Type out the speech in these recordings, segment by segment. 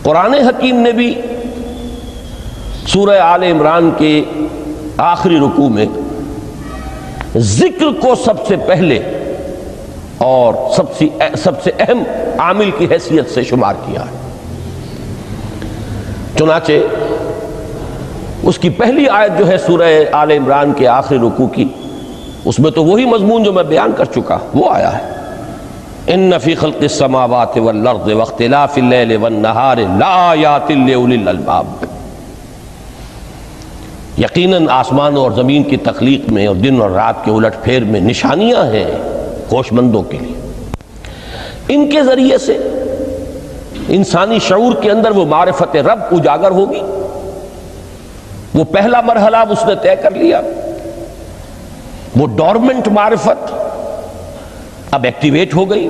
قرآن حکیم نے بھی سورہ آل عمران کے آخری رکوع میں ذکر کو سب سے پہلے اور سب سے اہم عامل کی حیثیت سے شمار کیا ہے۔ چنانچہ اس کی پہلی آیت جو ہے سورہ آل عمران کے آخری رکوع کی، اس میں تو وہی مضمون جو میں بیان کر چکا وہ آیا ہے، ان فی خلق السماوات والارض واختلاف اللیل والنہار لآیات لأولی الالباب۔ یقیناً آسمان اور زمین کی تخلیق میں اور دن اور رات کے الٹ پھیر میں نشانیاں ہیں ہوش مندوں کے لیے۔ ان کے ذریعے سے انسانی شعور کے اندر وہ معرفت رب اجاگر ہوگی۔ وہ پہلا مرحلہ اس نے طے کر لیا، وہ ڈورمنٹ معرفت اب ایکٹیویٹ ہو گئی۔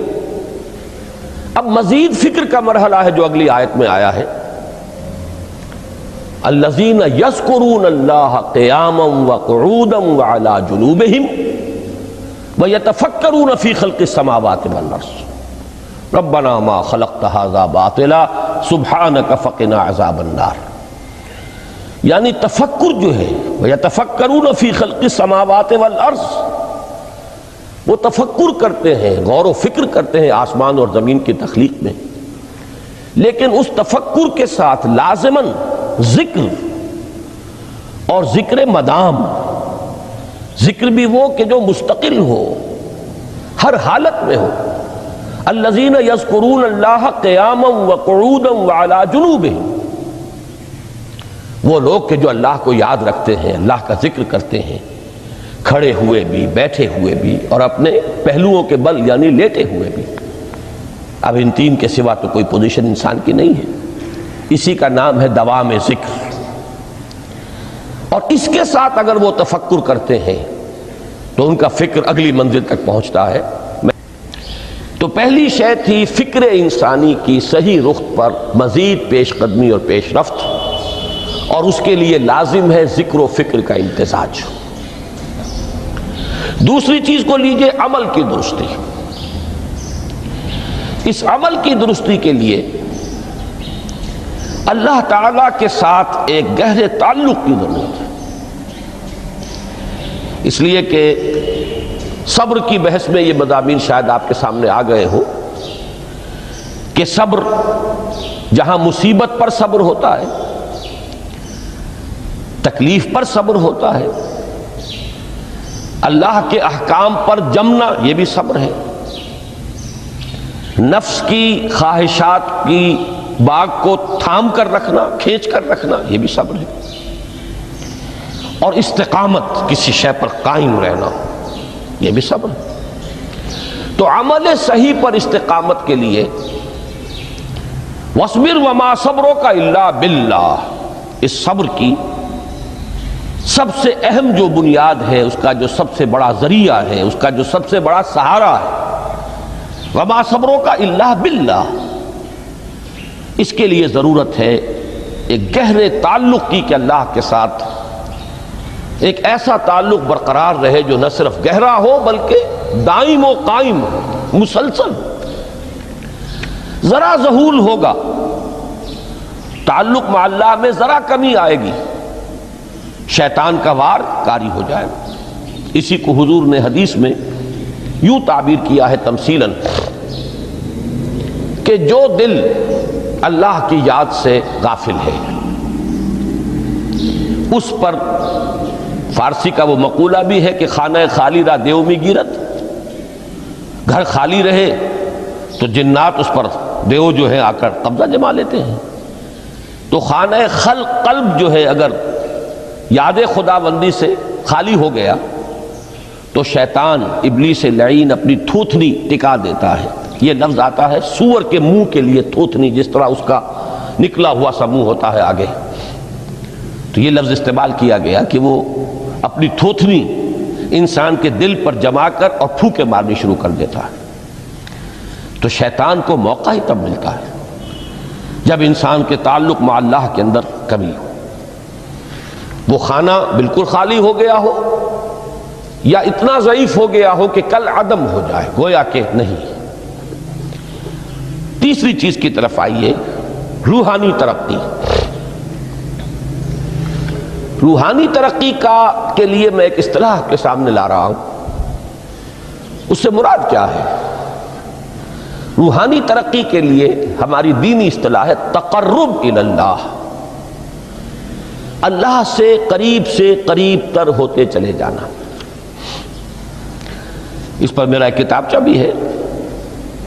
اب مزید فکر کا مرحلہ ہے جو اگلی آیت میں آیا ہے، الذین یذکرون اللہ قیاما وقعودا وعلی جنوبہم ویتفکرون فی خلق السماوات والارض ربنا ما خلقت ھذا باطلا سبحانک فقنا عذاب النار۔ یعنی تفکر جو ہے ویتفکرون فی خلق السماوات والارض، وہ تفکر کرتے ہیں، غور و فکر کرتے ہیں آسمان اور زمین کی تخلیق میں، لیکن اس تفکر کے ساتھ لازماً ذکر اور ذکر مدام، ذکر بھی وہ کہ جو مستقل ہو، ہر حالت میں ہو۔ الذین یذکرون اللہ قیاما وقعودا وعلی جنوبہم، وہ لوگ کہ جو اللہ کو یاد رکھتے ہیں، اللہ کا ذکر کرتے ہیں، کھڑے ہوئے بھی، بیٹھے ہوئے بھی، اور اپنے پہلوؤں کے بل یعنی لیٹے ہوئے بھی۔ اب ان تین کے سوا تو کوئی پوزیشن انسان کی نہیں ہے، اسی کا نام ہے دوام ذکر۔ اور اس کے ساتھ اگر وہ تفکر کرتے ہیں تو ان کا فکر اگلی منزل تک پہنچتا ہے۔ تو پہلی شے تھی فکر انسانی کی صحیح رخ پر مزید پیش قدمی اور پیش رفت، اور اس کے لیے لازم ہے ذکر و فکر کا امتزاج۔ دوسری چیز کو لیجئے عمل کی درستی۔ اس عمل کی درستی کے لیے اللہ تعالیٰ کے ساتھ ایک گہرے تعلق کی ضرورت ہے، اس لیے کہ صبر کی بحث میں یہ مضامین شاید آپ کے سامنے آ گئے ہو کہ صبر، جہاں مصیبت پر صبر ہوتا ہے، تکلیف پر صبر ہوتا ہے، اللہ کے احکام پر جمنا یہ بھی صبر ہے، نفس کی خواہشات کی باغ کو تھام کر رکھنا، کھینچ کر رکھنا یہ بھی صبر ہے، اور استقامت کسی شے پر قائم رہنا یہ بھی صبر ہے۔ تو عمل صحیح پر استقامت کے لیے وَاصْبِرْ وَمَا صَبْرُكَ إِلَّا بِاللَّهِ، اس صبر کی سب سے اہم جو بنیاد ہے، اس کا جو سب سے بڑا ذریعہ ہے، اس کا جو سب سے بڑا سہارا ہے، وَمَا صَبْرُكَ إِلَّا بِاللَّهِ، اس کے لیے ضرورت ہے ایک گہرے تعلق کی کہ اللہ کے ساتھ ایک ایسا تعلق برقرار رہے جو نہ صرف گہرا ہو بلکہ دائم و قائم ہو، مسلسل۔ ذرا ذہول ہوگا تعلق مع اللہ میں، ذرا کمی آئے گی، شیطان کا وار کاری ہو جائے گا۔ اسی کو حضور نے حدیث میں یوں تعبیر کیا ہے تمثیلاً کہ جو دل اللہ کی یاد سے غافل ہے اس پر، فارسی کا وہ مقولہ بھی ہے کہ خانہ خالی را دیو می گیرت، گھر خالی رہے تو جنات اس پر دیو جو ہے آ کر قبضہ جما لیتے ہیں۔ تو خانہ قلب جو ہے اگر یاد خداوندی سے خالی ہو گیا تو شیطان ابلیس لعین اپنی تھوتنی ٹکا دیتا ہے۔ یہ لفظ آتا ہے سور کے منہ کے لیے تھوتنی، جس طرح اس کا نکلا ہوا سا منہ ہوتا ہے آگے، تو یہ لفظ استعمال کیا گیا کہ وہ اپنی تھوتنی انسان کے دل پر جما کر اور پھونکے مارنی شروع کر دیتا ہے۔ تو شیطان کو موقع ہی تب ملتا ہے جب انسان کے تعلق مع اللہ کے اندر کمی ہو، وہ خانہ بالکل خالی ہو گیا ہو یا اتنا ضعیف ہو گیا ہو کہ کل عدم ہو جائے، گویا کہ نہیں۔ تیسری چیز کی طرف آئیے روحانی ترقی، روحانی ترقی کے لیے میں ایک اصطلاح کے سامنے لا رہا ہوں، اس سے مراد کیا ہے؟ روحانی ترقی کے لیے ہماری دینی اصطلاح ہے تقرب الی اللہ، اللہ سے قریب تر ہوتے چلے جانا۔ اس پر میرا ایک کتابچہ بھی ہے،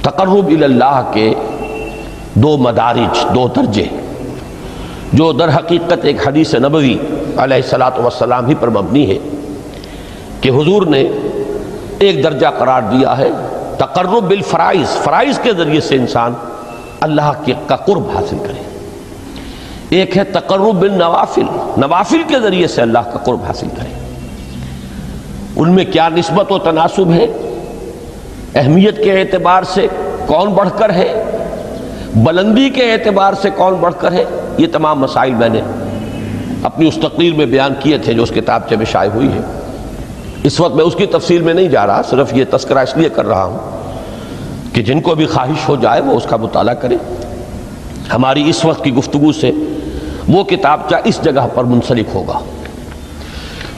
تقرب الی اللہ کے 2 مدارج، 2 درجے، جو در حقیقت ایک حدیث نبوی علیہ الصلوۃ والسلام ہی پر مبنی ہے کہ حضور نے ایک درجہ قرار دیا ہے تقرب بالفرائض، فرائض کے ذریعے سے انسان اللہ کا قرب حاصل کرے۔ ایک ہے تقرب بالنوافل، نوافل کے ذریعے سے اللہ کا قرب حاصل کرے۔ ان میں کیا نسبت و تناسب ہے، اہمیت کے اعتبار سے کون بڑھ کر ہے، بلندی کے اعتبار سے کون بڑھ کر ہے، یہ تمام مسائل میں نے اپنی اس تقریر میں بیان کیے تھے جو اس کتابچے میں شائع ہوئی ہے۔ اس وقت میں اس کی تفصیل میں نہیں جا رہا، صرف یہ تذکرہ اس لیے کر رہا ہوں کہ جن کو بھی خواہش ہو جائے وہ اس کا مطالعہ کرے۔ ہماری اس وقت کی گفتگو سے وہ کتابچہ اس جگہ پر منسلک ہوگا۔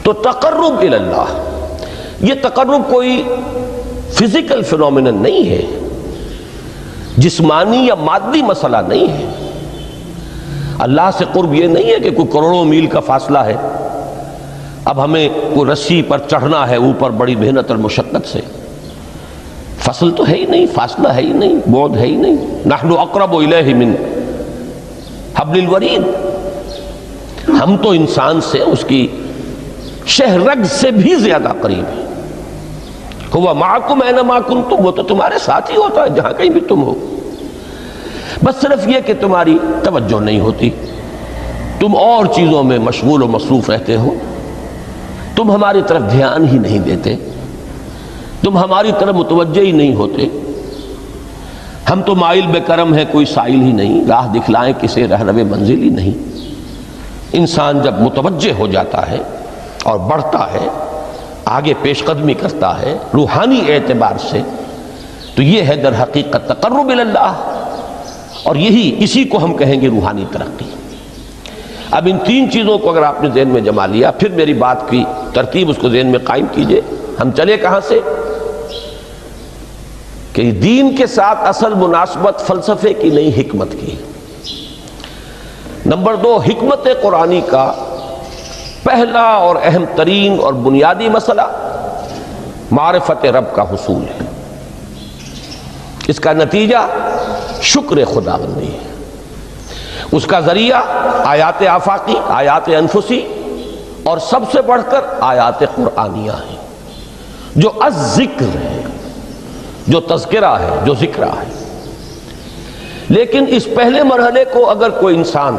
تو تقرب الی اللہ، یہ تقرب کوئی فزیکل فینومینن نہیں ہے، جسمانی یا مادی مسئلہ نہیں ہے۔ اللہ سے قرب یہ نہیں ہے کہ کوئی کروڑوں میل کا فاصلہ ہے، اب ہمیں کوئی رسی پر چڑھنا ہے اوپر بڑی محنت اور مشقت سے۔ فصل تو ہے ہی نہیں، فاصلہ ہے ہی نہیں، بعد ہے ہی نہیں۔ نحن اقرب الیہ من حبل الورید، ہم تو انسان سے اس کی شہرگ سے بھی زیادہ قریب ہیں۔ ہوا معکم اینما کنتم، وہ تو تمہارے ساتھ ہی ہوتا ہے جہاں کہیں بھی تم ہو، بس صرف یہ کہ تمہاری توجہ نہیں ہوتی، تم اور چیزوں میں مشغول و مصروف رہتے ہو، تم ہماری طرف دھیان ہی نہیں دیتے، تم ہماری طرف متوجہ ہی نہیں ہوتے۔ ہم تو مائل بے کرم ہیں، کوئی سائل ہی نہیں، راہ دکھلائیں کسے رہنو منزل ہی نہیں۔ انسان جب متوجہ ہو جاتا ہے اور بڑھتا ہے، آگے پیش قدمی کرتا ہے روحانی اعتبار سے، تو یہ ہے در حقیقت تقرب الی اللہ، اور اسی کو ہم کہیں گے روحانی ترقی۔ اب ان 3 چیزوں کو اگر آپ نے ذہن میں جما لیا، پھر میری بات کی ترتیب اس کو ذہن میں قائم کیجئے۔ ہم چلے کہاں سے؟ کہ دین کے ساتھ اصل مناسبت فلسفے کی نہیں، حکمت کی۔ نمبر 2، حکمت قرآنی کا پہلا اور اہم ترین اور بنیادی مسئلہ معرفت رب کا حصول ہے۔ اس کا نتیجہ شکر خداوندی ہے، اس کا ذریعہ آیات آفاقی، آیات انفسی، اور سب سے بڑھ کر آیات قرآنیہ ہیں جو الذکر ہے، جو تذکرہ ہے، جو ذکرہ ہے۔ لیکن اس پہلے مرحلے کو اگر کوئی انسان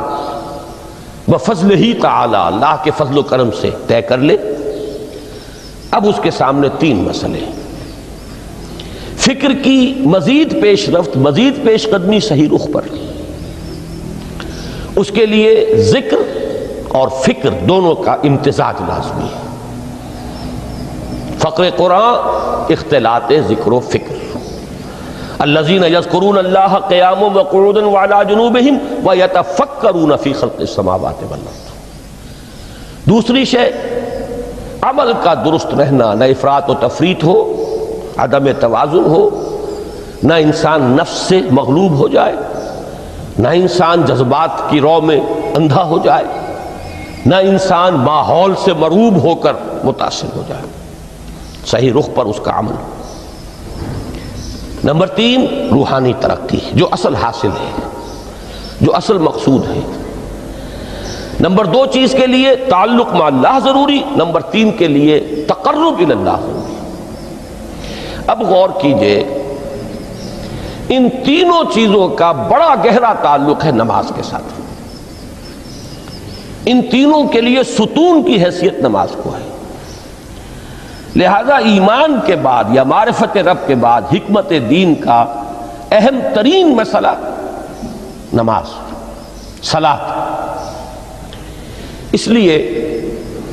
بفضل ہی تعالی، اللہ کے فضل و کرم سے طے کر لے، اب اس کے سامنے 3 مسئلے، فکر کی مزید پیش رفت، مزید پیش قدمی صحیح رخ پر، اس کے لیے ذکر اور فکر دونوں کا امتزاج لازمی ہے۔ فقر قرآن اختلاط ذکر و فکر۔ الذین یذکرون اللہ قیاما وقعودا وعلی جنوبہم ویتفکرون فی خلق السماوات والارض۔ دوسری شے عمل کا درست رہنا، نہ افراط و تفریط ہو، عدم توازن ہو، نہ انسان نفس سے مغلوب ہو جائے، نہ انسان جذبات کی رو میں اندھا ہو جائے، نہ انسان ماحول سے مرعوب ہو کر متاثر ہو جائے، صحیح رخ پر اس کا عمل۔ نمبر 3، روحانی ترقی، جو اصل حاصل ہے، جو اصل مقصود ہے۔ نمبر 2 چیز کے لیے تعلق مع اللہ ضروری، نمبر 3 کے لیے تقرب الی اللہ ضروری۔ اب غور کیجئے، ان تینوں چیزوں کا بڑا گہرا تعلق ہے نماز کے ساتھ۔ ان تینوں کے لیے ستون کی حیثیت نماز کو ہے۔ لہذا ایمان کے بعد یا معرفت رب کے بعد حکمت دین کا اہم ترین مسئلہ نماز، صلاۃ۔ اس لیے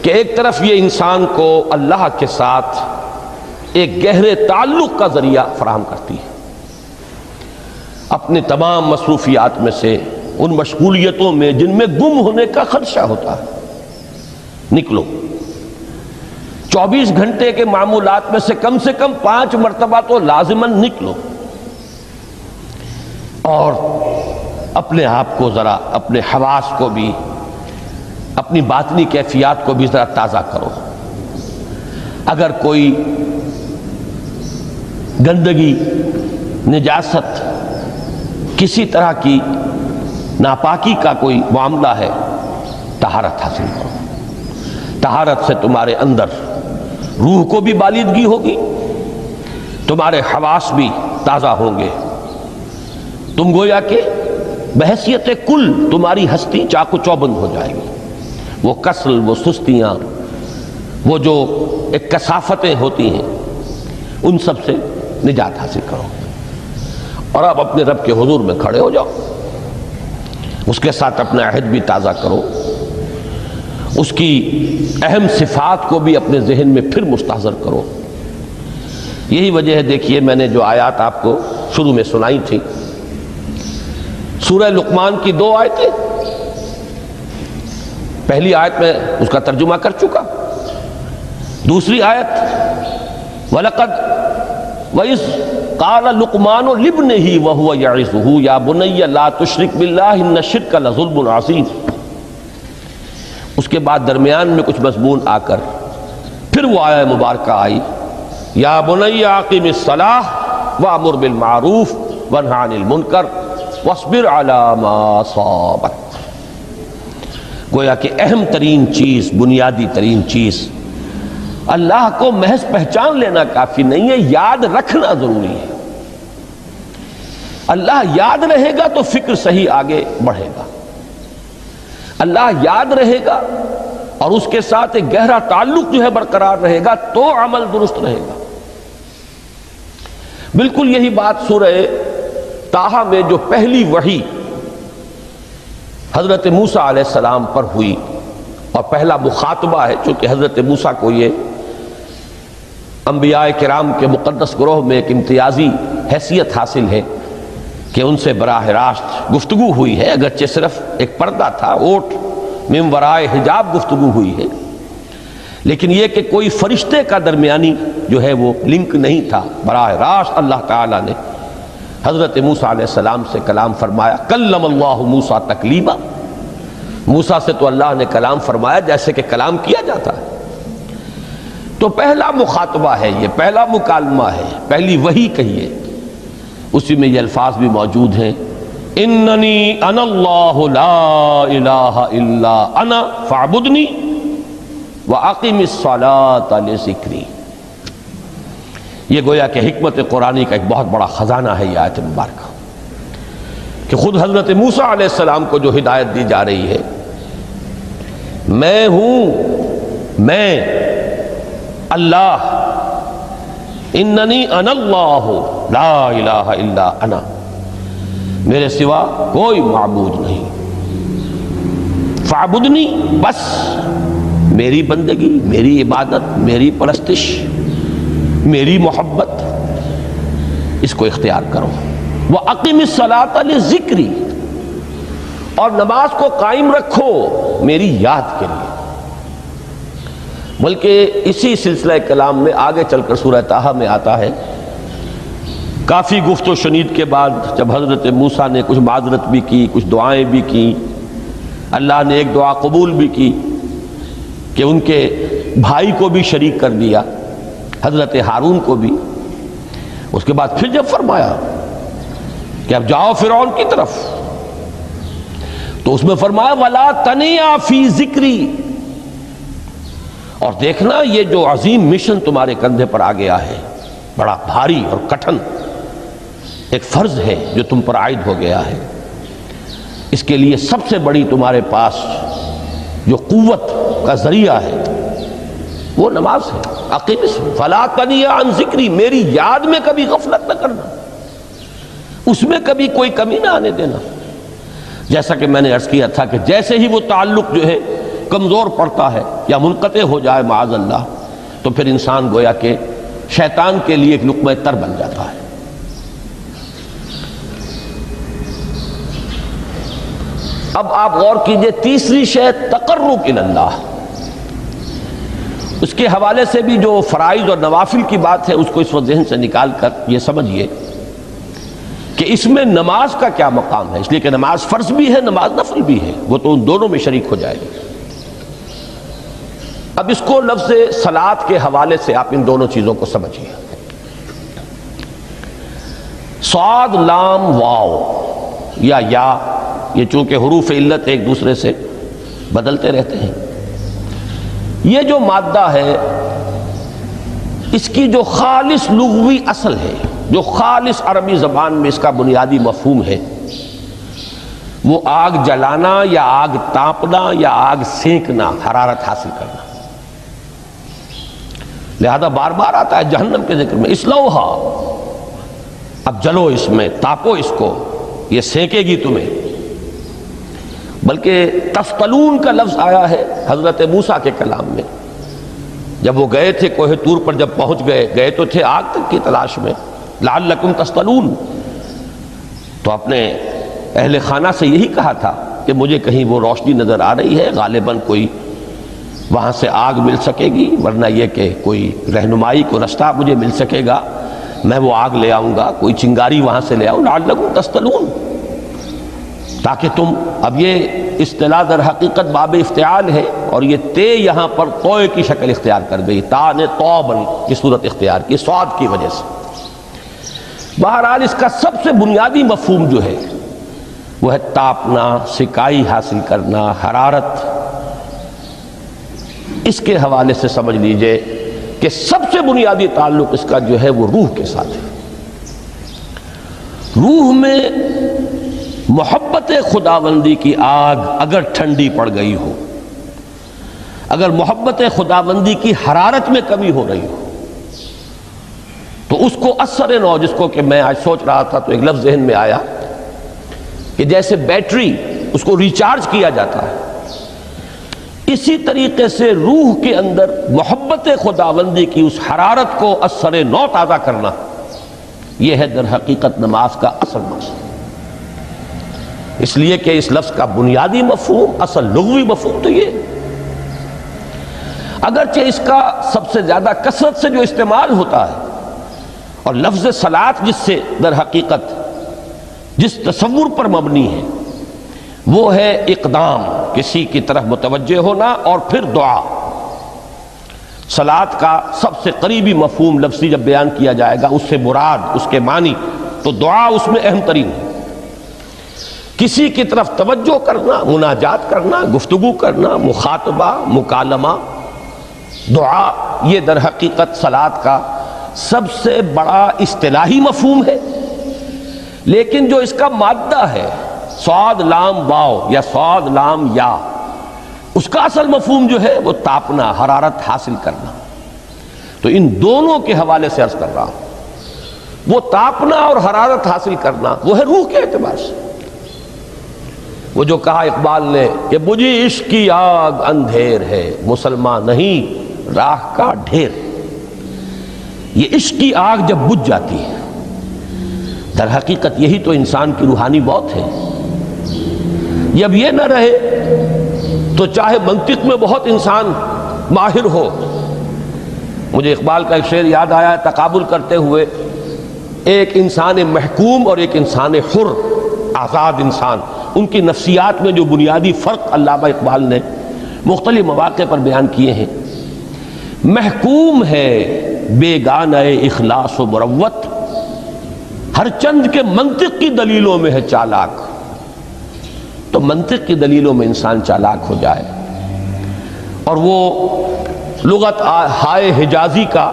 کہ ایک طرف یہ انسان کو اللہ کے ساتھ ایک گہرے تعلق کا ذریعہ فراہم کرتی ہے، اپنے تمام مصروفیات میں سے ان مشغولیتوں میں جن میں گم ہونے کا خدشہ ہوتا ہے، نکلو۔ 24 گھنٹے کے معمولات میں سے کم 5 مرتبہ تو لازماً نکلو، اور اپنے آپ کو ذرا، اپنے حواس کو بھی، اپنی باطنی کیفیات کو بھی ذرا تازہ کرو۔ اگر کوئی گندگی، نجاست، کسی طرح کی ناپاکی کا کوئی معاملہ ہے، طہارت حاصل کرو۔ طہارت سے تمہارے اندر روح کو بھی بالیدگی ہوگی، تمہارے حواس بھی تازہ ہوں گے، تم گویا کہ بحیثیت کل تمہاری ہستی چاق و چوبند ہو جائے گی۔ وہ کسل، وہ سستیاں، وہ جو ایک کثافتیں ہوتی ہیں، ان سب سے نجات حاصل کرو، اور اب اپنے رب کے حضور میں کھڑے ہو جاؤ، اس کے ساتھ اپنا عہد بھی تازہ کرو، اس کی اہم صفات کو بھی اپنے ذہن میں پھر مستحضر کرو۔ یہی وجہ ہے، دیکھیے میں نے جو آیات آپ کو شروع میں سنائی تھی، سورہ لقمان کی 2 آیتیں، پہلی آیت میں اس کا ترجمہ کر چکا، دوسری آیت وَلَقَدْ وَإِذْ قَالَ لُقْمَانُ لِابْنِهِ وَهُوَ يَعِظُهُ يَا بُنَيَّ لَا تُشْرِكْ بِاللَّهِ إِنَّ الشِّرْكَ لَظُلْمٌ عَظِيمٌ۔ اس کے بعد درمیان میں کچھ مضمون آ کر پھر وہ آیہ مبارکہ آئی، یا بنی اقم الصلاۃ وامر بالمعروف وانہ عن المنکر واصبر علی ما اصابک۔ گویا کہ اہم ترین چیز، بنیادی ترین چیز، اللہ کو محض پہچان لینا کافی نہیں ہے، یاد رکھنا ضروری ہے۔ اللہ یاد رہے گا تو فکر صحیح آگے بڑھے گا، اللہ یاد رہے گا اور اس کے ساتھ ایک گہرا تعلق جو ہے برقرار رہے گا تو عمل درست رہے گا۔ بالکل یہی بات سورہ طٰہٰ میں جو پہلی وحی حضرت موسیٰ علیہ السلام پر ہوئی، اور پہلا مخاطبہ ہے، چونکہ حضرت موسیٰ کو یہ انبیاء کرام کے مقدس گروہ میں ایک امتیازی حیثیت حاصل ہے کہ ان سے براہ راست گفتگو ہوئی ہے، اگرچہ صرف ایک پردہ تھا، اوٹ من ورائے حجاب گفتگو ہوئی ہے، لیکن یہ کہ کوئی فرشتے کا درمیانی جو ہے وہ لنک نہیں تھا، براہ راست اللہ تعالیٰ نے حضرت موسیٰ علیہ السلام سے کلام فرمایا۔ کلم اللہ موسیٰ تکلیما، موسیٰ سے تو اللہ نے کلام فرمایا جیسے کہ کلام کیا جاتا ہے۔ تو پہلا مخاطبہ ہے، یہ پہلا مکالمہ ہے، پہلی وحی کہیے، اسی میں یہ الفاظ بھی موجود ہیں، اننی انا اللہ لا الہ الا انا فاعبدنی واقم الصلاۃ لذکری۔ یہ گویا کہ حکمت قرآنی کا ایک بہت بڑا خزانہ ہے یہ آیت مبارکہ، کہ خود حضرت موسیٰ علیہ السلام کو جو ہدایت دی جا رہی ہے، میں ہوں، میں اللہ، اننی انا اللہ لا الہ الا انا، میرے سوا کوئی معبود نہیں، فاعبدنی، بس میری بندگی، میری عبادت، میری پرستش، میری محبت، اس کو اختیار کرو۔ وَأَقِمِ الصَّلَاةَ لِذِكْرِي، اور نماز کو قائم رکھو میری یاد کے لیے۔ بلکہ اسی سلسلہ کلام میں آگے چل کر سورہ طٰہٰ میں آتا ہے، کافی گفت و شنید کے بعد جب حضرت موسیٰ نے کچھ معذرت بھی کی، کچھ دعائیں بھی کی، اللہ نے ایک دعا قبول بھی کی کہ ان کے بھائی کو بھی شریک کر دیا، حضرت ہارون کو بھی۔ اس کے بعد پھر جب فرمایا کہ اب جاؤ فرعون کی طرف، تو اس میں فرمایا وَلَا تَنِيَا فِي ذِكْرِي، اور دیکھنا یہ جو عظیم مشن تمہارے کندھے پر آ گیا ہے، بڑا بھاری اور کٹھن ایک فرض ہے جو تم پر عائد ہو گیا ہے، اس کے لیے سب سے بڑی تمہارے پاس جو قوت کا ذریعہ ہے وہ نماز ہے۔ اقیم فلا تنیا عن ذکری، میری یاد میں کبھی غفلت نہ کرنا، اس میں کبھی کوئی کمی نہ آنے دینا۔ جیسا کہ میں نے عرض کیا تھا کہ جیسے ہی وہ تعلق جو ہے کمزور پڑتا ہے یا منقطع ہو جائے معاذ اللہ، تو پھر انسان گویا کہ شیطان کے لیے ایک لقمہ تر بن جاتا ہے۔ اب آپ غور کیجئے، تیسری شے تقرب الی اللہ، اس کے حوالے سے بھی جو فرائض اور نوافل کی بات ہے اس کو اس وقت ذہن سے نکال کر یہ سمجھیے کہ اس میں نماز کا کیا مقام ہے، اس لیے کہ نماز فرض بھی ہے، نماز نفل بھی ہے، وہ تو ان دونوں میں شریک ہو جائے گی۔ اب اس کو لفظ صلاۃ کے حوالے سے آپ ان دونوں چیزوں کو سمجھیے۔ صاد لام واو یا یہ چونکہ حروف علت ایک دوسرے سے بدلتے رہتے ہیں، یہ جو مادہ ہے اس کی جو خالص لغوی اصل ہے، جو خالص عربی زبان میں اس کا بنیادی مفہوم ہے، وہ آگ جلانا یا آگ تاپنا یا آگ سینکنا، حرارت حاصل کرنا۔ لہذا بار بار آتا ہے جہنم کے ذکر میں، اسلوہا، اب جلو اس میں، تاپو اس کو، یہ سینکے گی تمہیں۔ بلکہ تفتلون کا لفظ آیا ہے حضرت موسیٰ کے کلام میں، جب وہ گئے تھے کوہ طور پر، جب پہنچ گئے تو تھے آگ تک کی تلاش میں، لعلکم تستلون، تو اپنے اہل خانہ سے یہی کہا تھا کہ مجھے کہیں وہ روشنی نظر آ رہی ہے، غالباً کوئی وہاں سے آگ مل سکے گی، ورنہ یہ کہ کوئی رہنمائی کو رستہ مجھے مل سکے گا، میں وہ آگ لے آؤں گا، کوئی چنگاری وہاں سے لے آؤں، لعلکم تستلون، تاکہ تم، اب یہ اصطلاح در حقیقت باب افتعال ہے، اور یہ تے یہاں پر توئے کی شکل اختیار کر گئی، تا نے توبن کی صورت اختیار کی صاد کی وجہ سے۔ بہرحال اس کا سب سے بنیادی مفہوم جو ہے وہ ہے تاپنا، سکائی حاصل کرنا، حرارت۔ اس کے حوالے سے سمجھ لیجئے کہ سب سے بنیادی تعلق اس کا جو ہے وہ روح کے ساتھ ہے۔ روح میں محبت خداوندی کی آگ اگر ٹھنڈی پڑ گئی ہو، اگر محبت خداوندی کی حرارت میں کمی ہو رہی ہو، تو اس کو اثر نو، جس کو کہ میں آج سوچ رہا تھا تو ایک لفظ ذہن میں آیا کہ جیسے بیٹری اس کو ریچارج کیا جاتا ہے، اسی طریقے سے روح کے اندر محبت خداوندی کی اس حرارت کو اثر نو تازہ کرنا، یہ ہے در حقیقت نماز کا اصل مقصد۔ اس لیے کہ اس لفظ کا بنیادی مفہوم، اصل لغوی مفہوم تو یہ، اگرچہ اس کا سب سے زیادہ کثرت سے جو استعمال ہوتا ہے، اور لفظ صلاۃ جس سے در حقیقت جس تصور پر مبنی ہے وہ ہے اقدام، کسی کی طرف متوجہ ہونا اور پھر دعا۔ صلاۃ کا سب سے قریبی مفہوم لفظی جب بیان کیا جائے گا، اس سے مراد، اس کے معنی، تو دعا اس میں اہم ترین ہے۔ کسی کی طرف توجہ کرنا، مناجات کرنا، گفتگو کرنا، مخاطبہ، مکالمہ، دعا، یہ در حقیقت صلاۃ کا سب سے بڑا اصطلاحی مفہوم ہے۔ لیکن جو اس کا مادہ ہے، صاد لام واو یا صاد لام یا، اس کا اصل مفہوم جو ہے وہ تاپنا، حرارت حاصل کرنا۔ تو ان دونوں کے حوالے سے عرض کر رہا ہوں، وہ تاپنا اور حرارت حاصل کرنا وہ ہے روح کے اعتبار سے۔ وہ جو کہا اقبال نے کہ بجھی عشق کی آگ اندھیر ہے، مسلمان نہیں راہ کا ڈھیر۔ یہ عشق کی آگ جب بجھ جاتی ہے، در حقیقت یہی تو انسان کی روحانی موت ہے۔ جب یہ نہ رہے تو چاہے منطق میں بہت انسان ماہر ہو، مجھے اقبال کا ایک شعر یاد آیا، تقابل کرتے ہوئے ایک انسان محکوم اور ایک انسان حر، آزاد انسان، ان کی نفسیات میں جو بنیادی فرق علامہ اقبال نے مختلف مواقع پر بیان کیے ہیں۔ محکوم ہے بیگانہ اخلاص و مروت، ہر چند کے منطق کی دلیلوں میں ہے چالاک۔ تو منطق کی دلیلوں میں انسان چالاک ہو جائے اور وہ لغت ہائے حجازی کا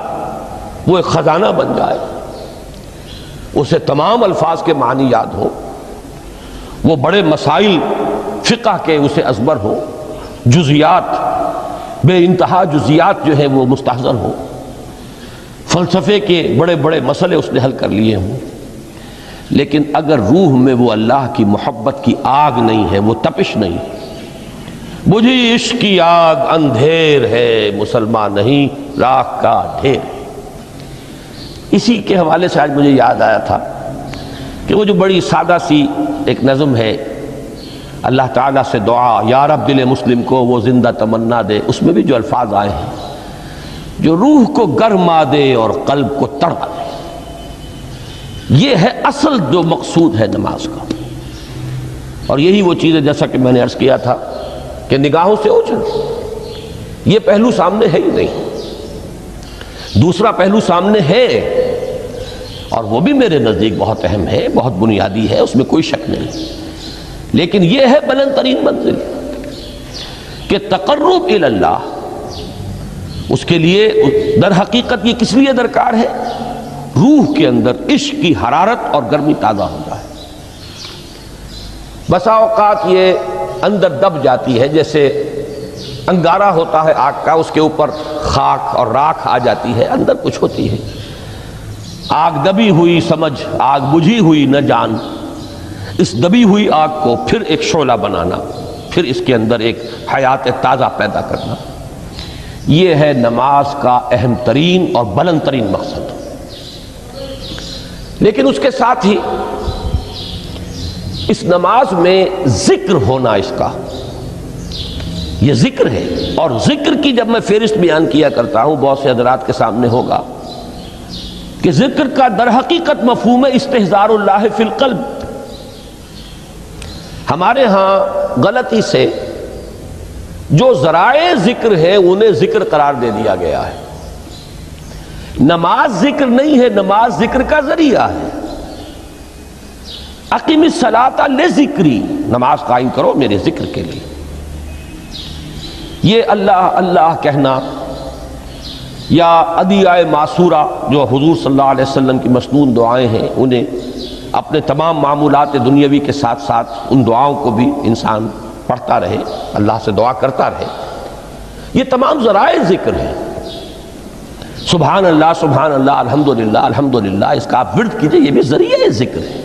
وہ ایک خزانہ بن جائے، اسے تمام الفاظ کے معنی یاد ہو، وہ بڑے مسائل فقہ کے اسے ازبر ہو، جزیات، بے انتہا جزیات جو ہیں وہ مستحضر ہو، فلسفے کے بڑے بڑے مسئلے اس نے حل کر لیے ہوں، لیکن اگر روح میں وہ اللہ کی محبت کی آگ نہیں ہے، وہ تپش نہیں، بجھی عشق کی آگ اندھیر ہے، مسلمان نہیں راہ کا ڈھیر۔ اسی کے حوالے سے آج مجھے یاد آیا تھا کہ وہ جو بڑی سادہ سی ایک نظم ہے، اللہ تعالیٰ سے دعا یا رب دل مسلم کو وہ زندہ تمنا دے، اس میں بھی جو الفاظ آئے ہیں جو روح کو گرما دے اور قلب کو تڑپا دے، یہ ہے اصل جو مقصود ہے نماز کا۔ اور یہی وہ چیز ہے جیسا کہ میں نے عرض کیا تھا کہ نگاہوں سے اوجھل، یہ پہلو سامنے ہے ہی نہیں، دوسرا پہلو سامنے ہے اور وہ بھی میرے نزدیک بہت اہم ہے، بہت بنیادی ہے، اس میں کوئی شک نہیں، لیکن یہ ہے بلند ترین منزل کہ تقرب الی اللہ، اس کے لیے در حقیقت یہ کس لیے درکار ہے؟ روح کے اندر عشق کی حرارت اور گرمی تازہ ہو جائے۔ بسا اوقات یہ اندر دب جاتی ہے، جیسے انگارہ ہوتا ہے آگ کا، اس کے اوپر خاک اور راکھ آ جاتی ہے، اندر کچھ ہوتی ہے، آگ دبی ہوئی سمجھ، آگ بجھی ہوئی نہ جان، اس دبی ہوئی آگ کو پھر ایک شعلہ بنانا، پھر اس کے اندر ایک حیات تازہ پیدا کرنا، یہ ہے نماز کا اہم ترین اور بلند ترین مقصد۔ لیکن اس کے ساتھ ہی اس نماز میں ذکر ہونا، اس کا یہ ذکر ہے، اور ذکر کی جب میں فہرست بیان کیا کرتا ہوں بہت سے حضرات کے سامنے ہوگا کہ ذکر کا در حقیقت مفہوم ہے استحضار اللہ فی القلب۔ ہمارے ہاں غلطی سے جو ذرائع ذکر ہیں انہیں ذکر قرار دے دیا گیا ہے۔ نماز ذکر نہیں ہے، نماز ذکر کا ذریعہ ہے۔ اقیم الصلاۃ لذکری، نماز قائم کرو میرے ذکر کے لیے۔ یہ اللہ اللہ کہنا یا ادعیہ معصورہ جو حضور صلی اللہ علیہ وسلم کی مسنون دعائیں ہیں، انہیں اپنے تمام معمولات دنیاوی کے ساتھ ساتھ ان دعاؤں کو بھی انسان پڑھتا رہے، اللہ سے دعا کرتا رہے، یہ تمام ذرائع ذکر ہیں۔ سبحان اللہ الحمدللہ الحمدللہ، اس کا آپ ورد کیجئے، یہ بھی ذریعہ ذکر ہے۔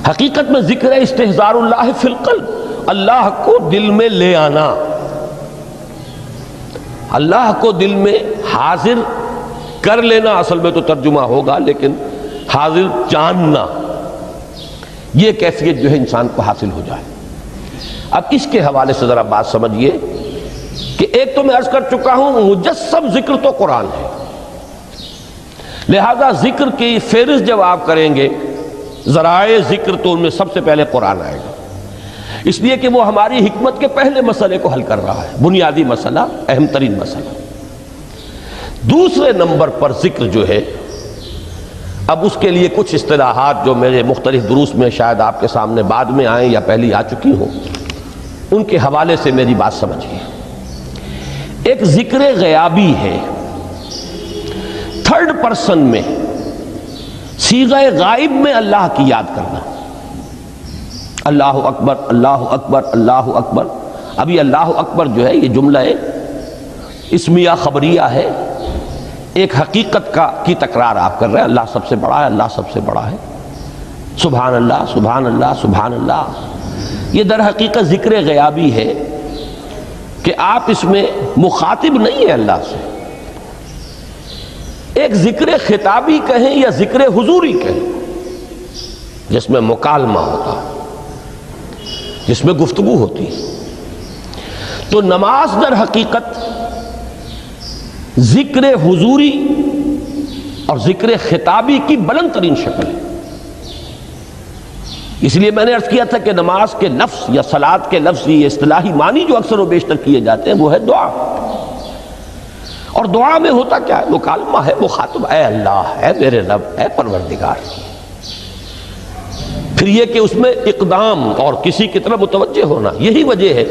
حقیقت میں ذکر ہے استحضار اللہ فی القلب، اللہ کو دل میں لے آنا، اللہ کو دل میں حاضر کر لینا، اصل میں تو ترجمہ ہوگا، لیکن حاضر جاننا، یہ کیفیت جو ہے انسان کو حاصل ہو جائے۔ اب اس کے حوالے سے ذرا بات سمجھیے کہ ایک تو میں عرض کر چکا ہوں مجسم ذکر تو قرآن ہے، لہذا ذکر کی فہرست جب آپ کریں گے ذرائع ذکر تو ان میں سب سے پہلے قرآن آئے گا، اس لیے کہ وہ ہماری حکمت کے پہلے مسئلے کو حل کر رہا ہے، بنیادی مسئلہ، اہم ترین مسئلہ۔ دوسرے نمبر پر ذکر جو ہے، اب اس کے لیے کچھ اصطلاحات جو میرے مختلف دروس میں شاید آپ کے سامنے بعد میں آئیں یا پہلی آ چکی ہوں، ان کے حوالے سے میری بات سمجھیے۔ ایک ذکر غیابی ہے، تھرڈ پرسن میں، صیغہ غائب میں اللہ کی یاد کرنا، اللہ اکبر اللہ اکبر اللہ اکبر۔ ابھی اللہ اکبر جو ہے یہ جملہ اسمیہ خبریہ ہے، ایک حقیقت کی تکرار آپ کر رہے ہیں، اللہ سب سے بڑا ہے، اللہ سب سے بڑا ہے، سبحان اللہ سبحان اللہ سبحان اللہ۔ یہ در حقیقت ذکر غیابی ہے کہ آپ اس میں مخاطب نہیں ہیں اللہ سے، ایک ذکر خطابی کہیں یا ذکر حضوری کہیں، جس میں مکالمہ ہوتا ہے، جس میں گفتگو ہوتی ہے۔ تو نماز در حقیقت ذکر حضوری اور ذکر خطابی کی بلند ترین شکل ہے۔ اس لیے میں نے عرض کیا تھا کہ نماز کے لفظ یا صلاۃ کے لفظ، یہ اصطلاحی معنی جو اکثر و بیشتر کیے جاتے ہیں وہ ہے دعا، اور دعا میں ہوتا کیا ہے؟ مکالمہ ہے، مخاطب، اے اللہ، اے میرے رب، اے پروردگار۔ پھر یہ کہ اس میں اقدام اور کسی کی طرف متوجہ ہونا، یہی وجہ ہے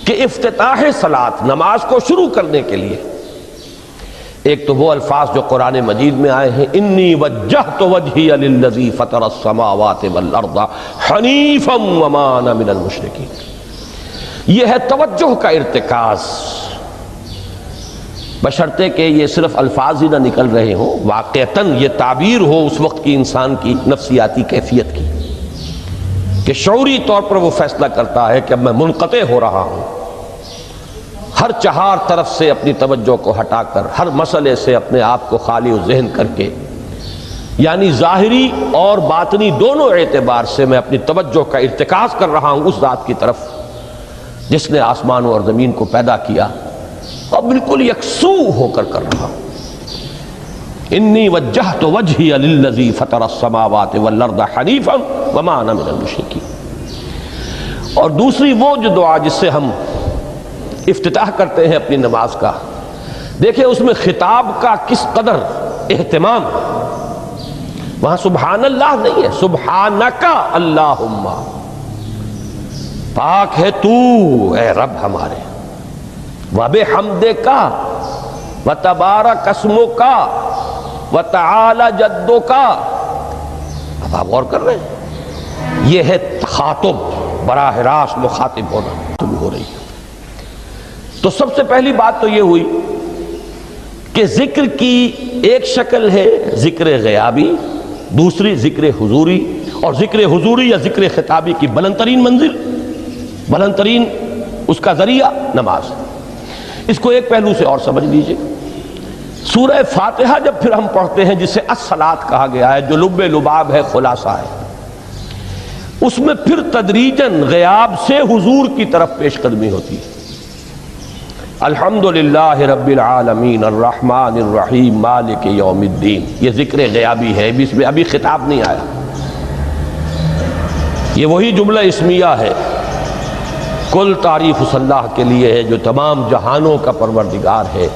کہ افتتاح صلاۃ، نماز کو شروع کرنے کے لیے ایک تو وہ الفاظ جو قرآن مجید میں آئے ہیں، انی وجہت وجہی للذی فطر السماوات والارض حنیفا وما انا من المشرکین، یہ ہے توجہ کا ارتکاز، بشرطے کہ یہ صرف الفاظ ہی نہ نکل رہے ہوں، واقعتاً یہ تعبیر ہو اس وقت کی انسان کی نفسیاتی کیفیت کی، کہ شعوری طور پر وہ فیصلہ کرتا ہے کہ اب میں منقطع ہو رہا ہوں، ہر چہار طرف سے اپنی توجہ کو ہٹا کر، ہر مسئلے سے اپنے آپ کو خالی و ذہن کر کے یعنی ظاہری اور باطنی دونوں اعتبار سے میں اپنی توجہ کا ارتکاز کر رہا ہوں اس ذات کی طرف جس نے آسمانوں اور زمین کو پیدا کیا، اور بالکل یکسو ہو کر رہا ہوں۔ انی وجہت وجہی للذی فطر السماوات والارض حنیفا وما انا من المشرکین۔ اور دوسری وہ جو دعا جس سے ہم افتتاح کرتے ہیں اپنی نماز کا، دیکھیں اس میں خطاب کا کس قدر اہتمام، وہاں سبحان اللہ نہیں ہے، سبحانک اللہم، پاک ہے تو اے رب ہمارے، وبحمدک وتبارک اسمک وتعالی جدک۔ اب آپ غور کر رہے ہیں، یہ ہے تخاطب، براہ راست مخاطب ہونا شروع ہو رہی ہے۔ تو سب سے پہلی بات تو یہ ہوئی کہ ذکر کی ایک شکل ہے ذکر غیابی، دوسری ذکر حضوری، اور ذکر حضوری یا ذکر خطابی کی بلند ترین منزل، بلند ترین اس کا ذریعہ نماز۔ اس کو ایک پہلو سے اور سمجھ لیجئے، سورہ فاتحہ جب پھر ہم پڑھتے ہیں جسے الصلاۃ کہا گیا ہے، جو لب لباب ہے، خلاصہ ہے، اس میں پھر تدریجاً غیاب سے حضور کی طرف پیش قدمی ہوتی ہے۔ الحمدللہ رب العالمین الرحمن الرحیم مالک یوم الدین، یہ ذکر غیابی ہے، اس میں ابھی خطاب نہیں آیا، یہ وہی جملہ اسمیہ ہے۔ کل تعریف اس اللہ کے لیے ہے جو تمام جہانوں کا پروردگار ہے،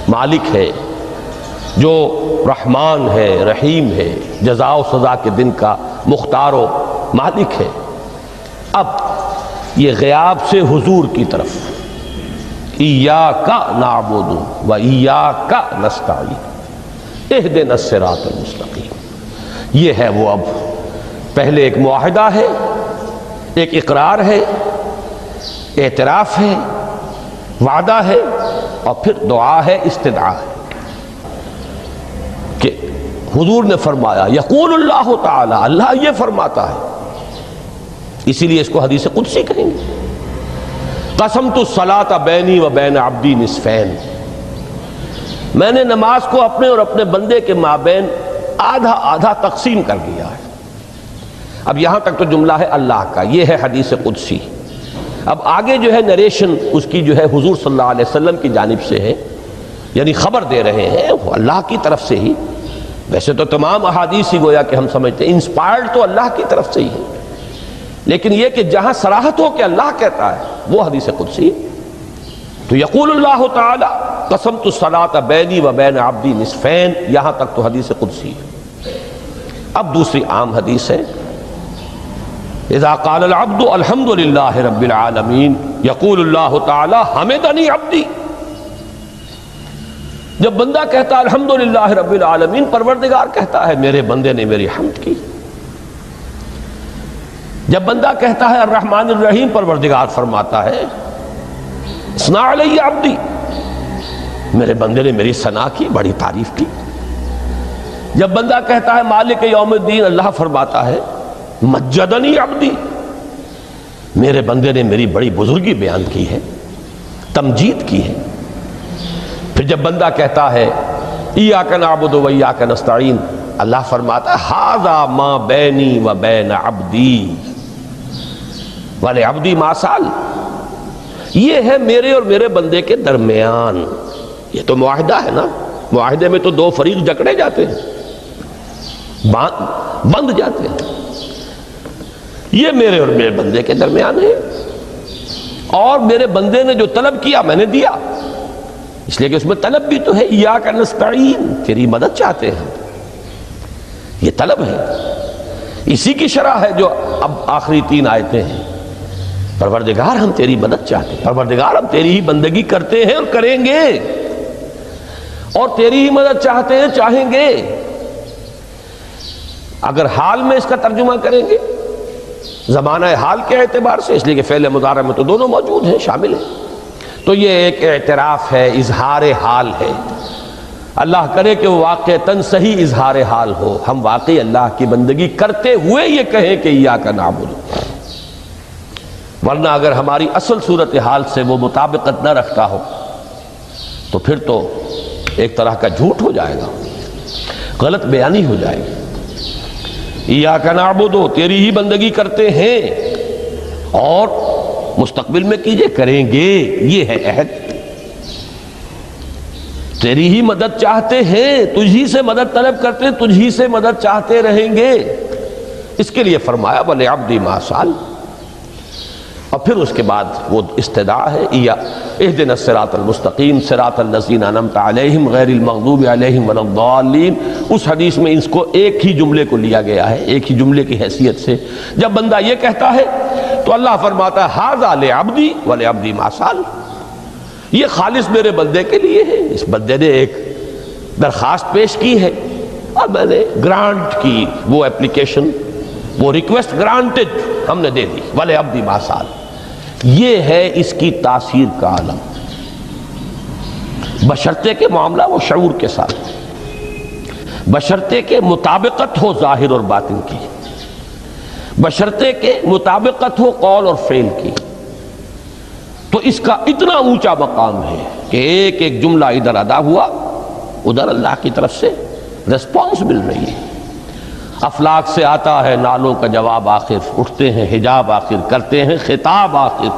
مالک ہے، جو رحمان ہے، رحیم ہے، جزا و سزا کے دن کا مختار و مالک ہے۔ اب یہ غیاب سے حضور کی طرف، ایاک نعبد و ایاک نستعین اہدنا الصراط المستقیم، یہ ہے وہ۔ اب پہلے ایک معاہدہ ہے، ایک اقرار ہے، اعتراف ہے، وعدہ ہے، اور پھر دعا ہے، استدعا ہے کہ حضور نے فرمایا، یقول اللہ تعالی، اللہ یہ فرماتا ہے، اسی لیے اس کو حدیث قدسی کہیں گے۔ قسمت الصلاۃ بینی و بین عبدی نصفین، میں نے نماز کو اپنے اور اپنے بندے کے مابین آدھا آدھا تقسیم کر دیا ہے۔ اب یہاں تک تو جملہ ہے اللہ کا، یہ ہے حدیث قدسی۔ اب آگے جو ہے نریشن اس کی جو ہے حضور صلی اللہ علیہ وسلم کی جانب سے ہے، یعنی خبر دے رہے ہیں وہ اللہ کی طرف سے ہی۔ ویسے تو تمام احادیث ہی گویا کہ ہم سمجھتے ہیں انسپائرڈ تو اللہ کی طرف سے ہی ہے، لیکن یہ کہ جہاں صراحت ہو کہ اللہ کہتا ہے وہ حدیث قدسی ہے۔ تو یقول اللہ تعالی قسمت الصلاۃ بینی و بین عبدی نصفین، یہاں تک تو حدیث قدسی ہے۔ اب دوسری عام حدیث ہے، اذا قال العبد الحمد للہ رب العالمین یقول اللہ تعالی حمدنی عبدی، جب بندہ کہتا ہے الحمدللہ رب العالمین، پروردگار کہتا ہے میرے بندے نے میری حمد کی۔ جب بندہ کہتا ہے الرحمن الرحیم، پروردگار فرماتا ہے اثنا علی عبدی، میرے بندے نے میری ثنا کی، بڑی تعریف کی۔ جب بندہ کہتا ہے مالک یوم الدین، اللہ فرماتا ہے مجدنی عبدی، میرے بندے نے میری بڑی بزرگی بیان کی ہے، تمجید کی ہے۔ پھر جب بندہ کہتا ہے ایاک نعبد و ایاک نستعین، اللہ فرماتا ہے ھذا ما بینی و بین عبدی ولعبدی ما سأل، یہ ہے میرے اور میرے بندے کے درمیان۔ یہ تو معاہدہ ہے نا، معاہدے میں تو دو فریق جکڑے جاتے ہیں، بند جاتے ہیں، یہ میرے اور میرے بندے کے درمیان ہے، اور میرے بندے نے جو طلب کیا میں نے دیا، اس لیے کہ اس میں طلب بھی تو ہے، ایاک نستعین، تیری مدد چاہتے ہیں، یہ طلب ہے۔ اسی کی شرح ہے جو اب آخری تین آیتیں ہیں، پروردگار ہم تیری مدد چاہتے ہیں، پروردگار ہم تیری ہی بندگی کرتے ہیں اور کریں گے، اور تیری ہی مدد چاہتے ہیں، چاہیں گے۔ اگر حال میں اس کا ترجمہ کریں گے زمانہ حال کے اعتبار سے، اس لیے کہ فعل مضارع میں تو دونوں موجود ہیں، شامل ہیں، تو یہ ایک اعتراف ہے، اظہار حال ہے۔ اللہ کرے کہ وہ واقعتاً صحیح اظہار حال ہو، ہم واقعی اللہ کی بندگی کرتے ہوئے یہ کہیں کہ ایاک نعبد، ورنہ اگر ہماری اصل صورتحال سے وہ مطابقت نہ رکھتا ہو تو پھر تو ایک طرح کا جھوٹ ہو جائے گا، غلط بیانی ہو جائے گی۔ ایاک نعبد، تیری ہی بندگی کرتے ہیں، اور مستقبل میں کیجئے، کریں گے، یہ ہے عہد، تیری ہی مدد چاہتے ہیں، تجھی سے مدد طلب کرتے ہیں، تجھی سے مدد چاہتے رہیں گے۔ اس کے لیے فرمایا وَلِعَبْدِ مَا سَأَلَ، اور پھر اس کے بعد وہ استدعا ہے اهدنا الصراط المستقیم صراط الذین انعمت علیہم غیر المغضوب علیہم ولا الضالین۔ اس حدیث میں اس کو ایک ہی جملے کو لیا گیا ہے، ایک ہی جملے کی حیثیت سے۔ جب بندہ یہ کہتا ہے تو اللہ فرماتا ہے ھذا لعبدی ولعبدی ما سأل، یہ خالص میرے بندے کے لیے ہے، اس بندے نے ایک درخواست پیش کی ہے اور میں نے گرانٹ کی، وہ اپلیکیشن، وہ ریکویسٹ گرانٹڈ، ہم نے دے دی، ولعبدی ما سأل۔ یہ ہے اس کی تاثیر کا عالم، بشرطے کے معاملہ وہ شعور کے ساتھ، بشرطے کے مطابقت ہو ظاہر اور باطن کی، بشرطے کے مطابقت ہو قول اور فعل کی، تو اس کا اتنا اونچا مقام ہے کہ ایک ایک جملہ ادھر ادا ہوا، ادھر اللہ کی طرف سے ریسپانس مل رہی ہے۔ افلاک سے آتا ہے نالوں کا جواب آخر، اٹھتے ہیں حجاب آخر، کرتے ہیں خطاب آخر،